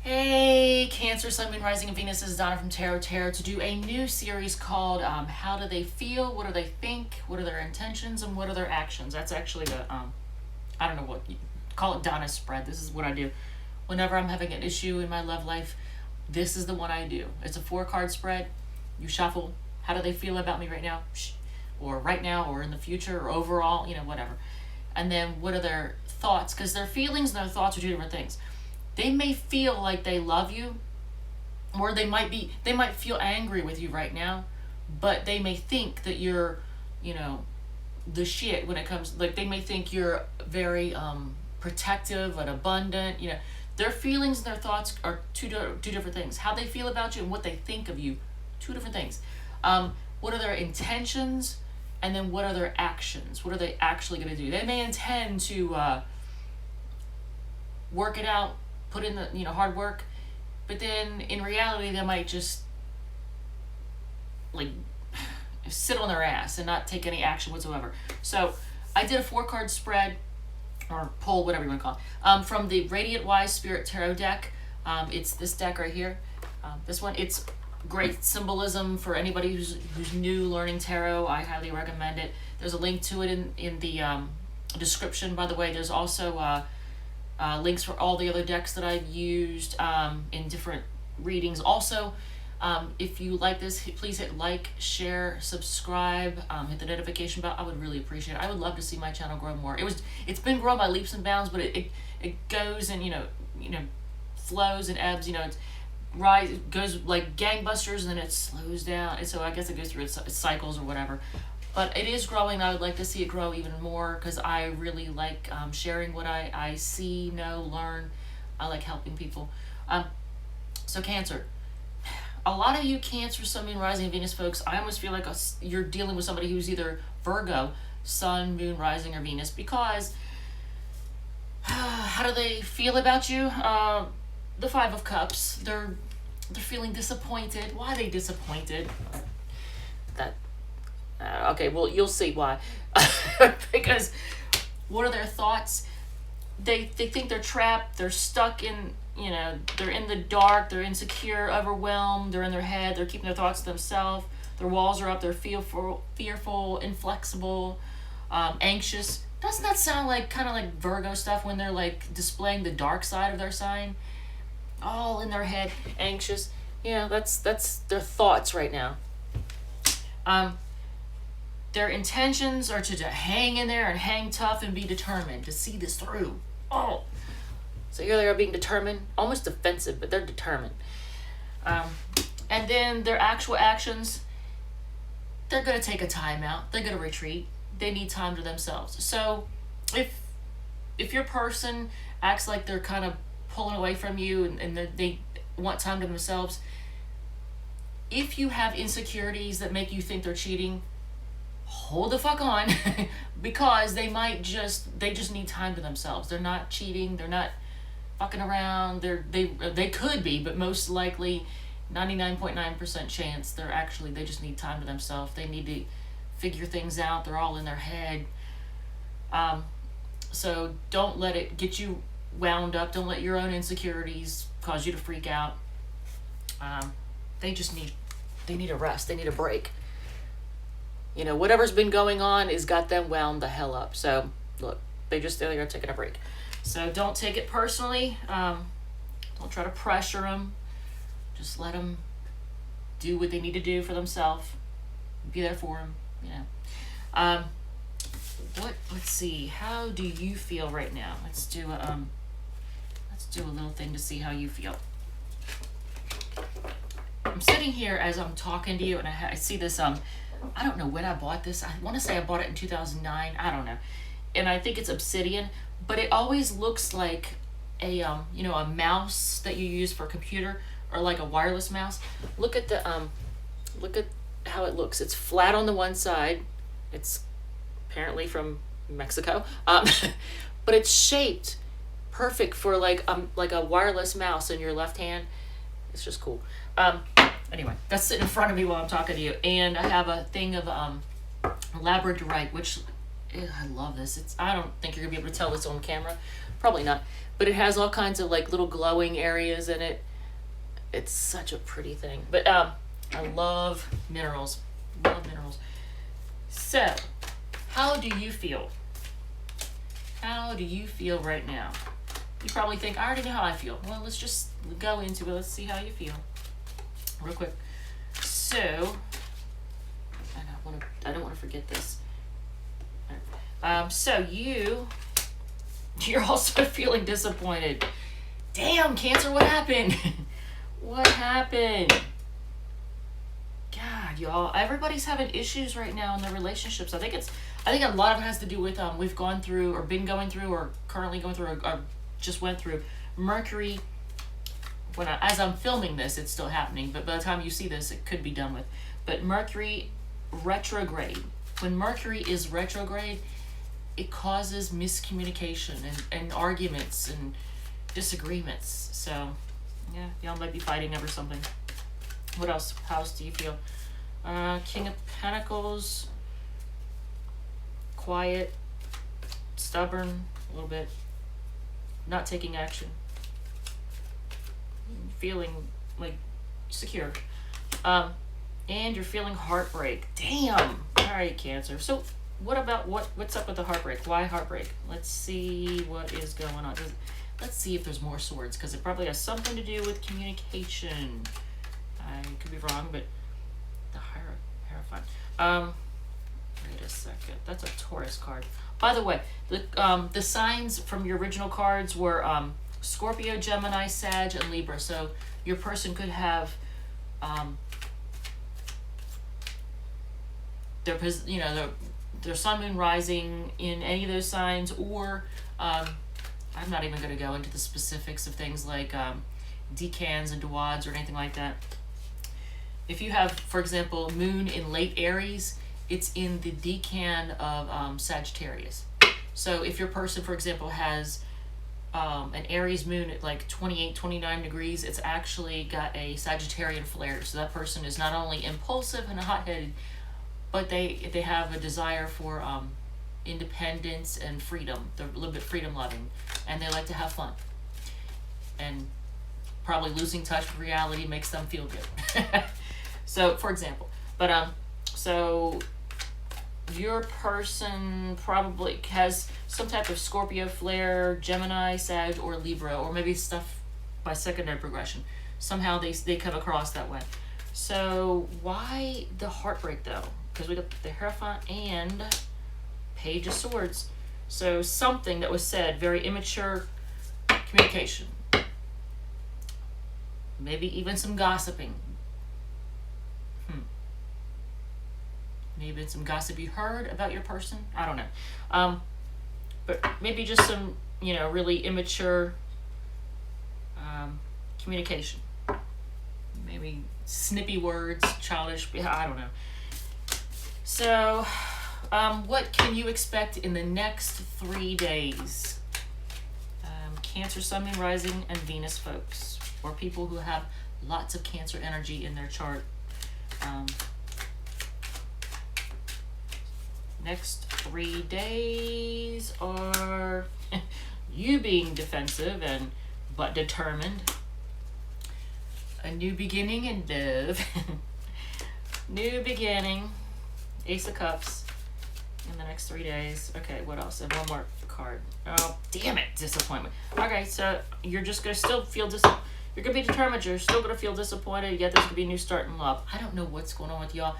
Hey, Cancer, Sun, Moon, Rising, and Venus. This is Donna from Tarot to do a new series called How Do They Feel? What do they think? What are their intentions? And what are their actions? That's actually the, I don't know what, you call it Donna's spread. This is what I do. Whenever I'm having an issue in my love life, this is the one I do. It's a 4-card spread. You shuffle. How do they feel about me right now? Or right now, or in the future, or overall, whatever. And then what are their thoughts? Because their feelings and their thoughts are two different things. They may feel like they love you, or they might feel angry with you right now, but they may think that you're, the shit when it comes, like they may think you're very protective and abundant. Their feelings and their thoughts are two different things. How they feel about you and what they think of you, two different things. What are their intentions, and then what are their actions? What are they actually going to do? They may intend to work it out, put in the hard work, but then in reality they might just like sit on their ass and not take any action whatsoever. So I did a 4-card spread, or pull, whatever you want to call it, from the Radiant Wise Spirit Tarot deck. It's this deck right here. This one, it's great symbolism for anybody who's new learning tarot. I highly recommend it. There's a link to it in the description. By the way, there's also links for all the other decks that I've used in different readings. Also, if you like this, please hit like, share, subscribe, hit the notification bell. I would really appreciate it. I would love to see my channel grow more. It's been growing by leaps and bounds, but it goes and flows and ebbs. It goes like gangbusters, and then it slows down. And so I guess it goes through its cycles or whatever. But it is growing. I would like to see it grow even more, because I really like sharing what I see, know, learn. I like helping people. So Cancer. A lot of you Cancer, Sun, Moon, Rising, and Venus folks, I almost feel like you're dealing with somebody who's either Virgo, Sun, Moon, Rising, or Venus, because how do they feel about you? The 5 of Cups. They're feeling disappointed. Why are they disappointed? Okay, well, you'll see why. Because what are their thoughts? They think they're trapped. They're stuck in, they're in the dark. They're insecure, overwhelmed. They're in their head. They're keeping their thoughts to themselves. Their walls are up. They're fearful, inflexible, anxious. Doesn't that sound like kind of like Virgo stuff when they're like displaying the dark side of their sign? All in their head, anxious. That's their thoughts right now. Their intentions are to hang in there and hang tough and be determined to see this through. Oh, so here they are being determined, almost defensive, but they're determined. And then their actual actions, they're going to take a time out. They're going to retreat. They need time to themselves. So if your person acts like they're kind of pulling away from you and they want time to themselves, if you have insecurities that make you think they're cheating, hold the fuck on, because they just need time to themselves. They're not cheating. They're not fucking around. They could be, but most likely 99.9% chance they just need time to themselves. They need to figure things out. They're all in their head. So don't let it get you wound up. Don't let your own insecurities cause you to freak out. They need a rest. They need a break. Whatever's been going on has got them wound the hell up. So look, they're taking a break. So don't take it personally. Don't try to pressure them. Just let them do what they need to do for themselves. Be there for them. Let's see. How do you feel right now? Let's do a little thing to see how you feel. I'm sitting here as I'm talking to you, and I see this, I don't know when I bought this. I want to say I bought it in 2009. I don't know. And I think it's obsidian, but it always looks like a mouse that you use for a computer, or like a wireless mouse. Look at how it looks. It's flat on the one side. It's apparently from Mexico. But it's shaped perfect for like a wireless mouse in your left hand. It's just cool. Anyway, that's sitting in front of me while I'm talking to you. And I have a thing of labradorite, which I love this. I don't think you're gonna be able to tell this on camera, Probably not. But it has all kinds of like little glowing areas in it. It's such a pretty thing. But I love minerals. Love minerals. So, how do you feel? How do you feel right now? You probably think, I already know how I feel. Well, let's just go into it. Let's see how you feel. Real quick. So, I don't want to forget this. So you're also feeling disappointed. Damn, Cancer, what happened? What happened? God, y'all, everybody's having issues right now in their relationships. I think a lot of it has to do with we've gone through, or been going through, or currently going through, or just went through Mercury. As I'm filming this, it's still happening, but by the time you see this, it could be done with. But Mercury retrograde. When Mercury is retrograde, it causes miscommunication and arguments and disagreements. So, yeah, y'all might be fighting over something. What else? How else do you feel? King of Pentacles. Quiet. Stubborn. A little bit. Not taking action. Feeling like secure. And you're feeling heartbreak. Damn. All right, Cancer. So what about what's up with the heartbreak? Why heartbreak? Let's see what is going on. Let's see if there's more swords, because it probably has something to do with communication. I could be wrong, but the Hierophant. Wait a second. That's a Taurus card. By the way, the signs from your original cards were Scorpio, Gemini, Sag, and Libra. So your person could have their sun, moon, rising in any of those signs, or I'm not even going to go into the specifics of things like decans and duads or anything like that. If you have, for example, moon in late Aries, it's in the decan of Sagittarius. So if your person, for example, has an Aries moon at like 28, 29 degrees, it's actually got a Sagittarian flare. So that person is not only impulsive and hot-headed, but they have a desire for independence and freedom. They're a little bit freedom-loving, and they like to have fun. And probably losing touch with reality makes them feel good. So, for example, but so your person probably has some type of Scorpio flare, Gemini, Sag, or Libra, or maybe stuff by secondary progression. Somehow they come across that way. So why the heartbreak though? Because we got the Hierophant and Page of Swords. So something that was said, very immature communication. Maybe even some gossiping. Maybe some gossip you heard about your person. I don't know. But maybe just some, really immature communication. Maybe snippy words, childish, I don't know. So, what can you expect in the next 3 days? Cancer, Sun, Moon, Rising, and Venus folks, or people who have lots of Cancer energy in their chart. Next 3 days are you being defensive but determined. A new beginning in Dove. New beginning. Ace of Cups in the next 3 days. Okay, what else? And one more card. Oh, damn it. Disappointment. Okay, so you're just going to still feel you're going to be determined. You're still going to feel disappointed. Yet there's going to be a new start in love. I don't know what's going on with y'all.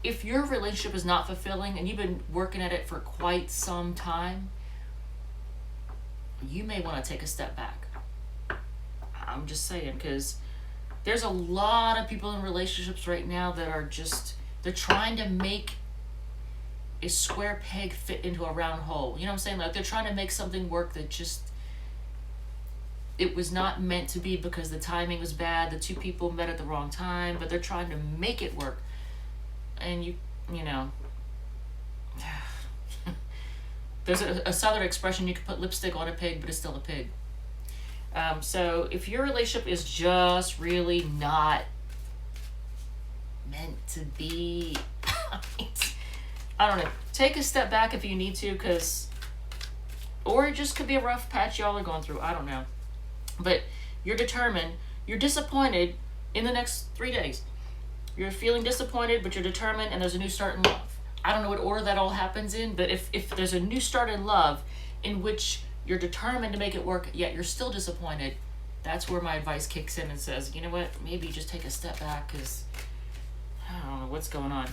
If your relationship is not fulfilling and you've been working at it for quite some time, you may want to take a step back. I'm just saying, because there's a lot of people in relationships right now that are they're trying to make a square peg fit into a round hole. You know what I'm saying? Like they're trying to make something work that it was not meant to be because the timing was bad. The two people met at the wrong time, but they're trying to make it work. And you know, there's a southern expression, you can put lipstick on a pig, but it's still a pig. So if your relationship is just really not meant to be, I don't know, take a step back if you need to, because Or it just could be a rough patch y'all are going through. I don't know. But you're determined. You're disappointed in the next 3 days. You're feeling disappointed, but you're determined, and there's a new start in love. I don't know what order that all happens in, but if there's a new start in love in which you're determined to make it work, yet you're still disappointed, that's where my advice kicks in and says, you know what, maybe just take a step back, because I don't know what's going on.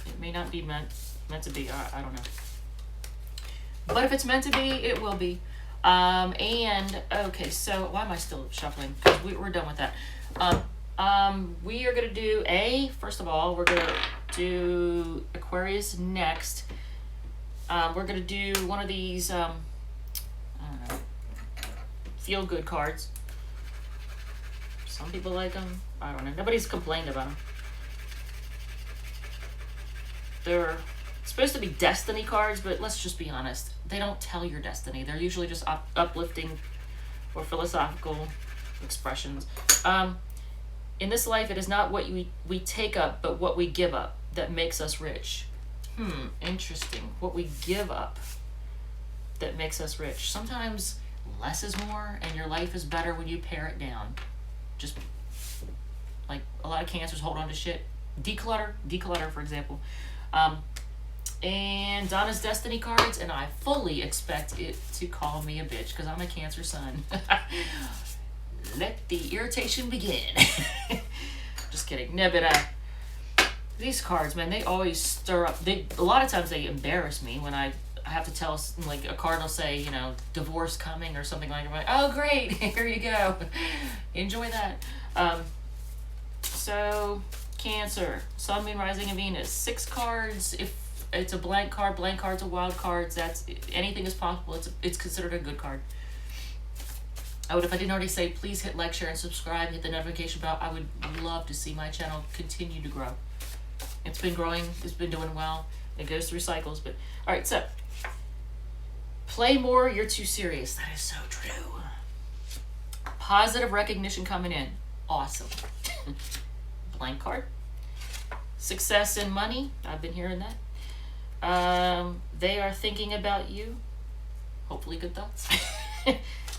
It may not be meant to be. I don't know. But if it's meant to be, it will be. And, okay, so why am I still shuffling? Because we're done with that. We are going to do first of all, we're going to do Aquarius next. We're going to do one of these, I don't know, feel-good cards. Some people like them. I don't know. Nobody's complained about them. They're supposed to be destiny cards, but let's just be honest. They don't tell your destiny. They're usually just uplifting or philosophical expressions. In this life, it is not what we take up, but what we give up that makes us rich. Interesting. What we give up that makes us rich. Sometimes less is more, and your life is better when you pare it down. Just like a lot of Cancers hold on to shit. Declutter, for example. And Donna's Destiny cards, and I fully expect it to call me a bitch because I'm a Cancer sun. Let the irritation begin. Just kidding. No, but these cards, man, they always stir up. A lot of times they embarrass me when I have to tell, like, a card will say, you know, divorce coming or something like that. I'm like, oh, great, here you go. Enjoy that. So, Cancer, Sun, Moon, Rising, and Venus. 6 cards. If it's a blank card's a wild card. That's, anything is possible. It's considered a good card. If I didn't already say, please hit like, share, and subscribe. Hit the notification bell. I would love to see my channel continue to grow. It's been growing. It's been doing well. It goes through cycles. But all right, so play more. You're too serious. That is so true. Positive recognition coming in. Awesome. Blank card. Success and money. I've been hearing that. They are thinking about you. Hopefully good thoughts.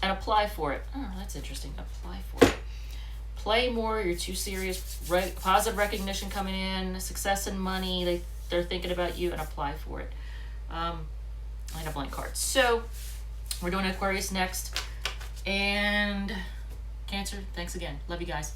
And apply for it. Oh, that's interesting. Apply for it. Play more. You're too serious. Positive recognition coming in. Success and money. They're thinking about you, and apply for it. And a blank card. So we're doing Aquarius next. And Cancer, thanks again. Love you guys.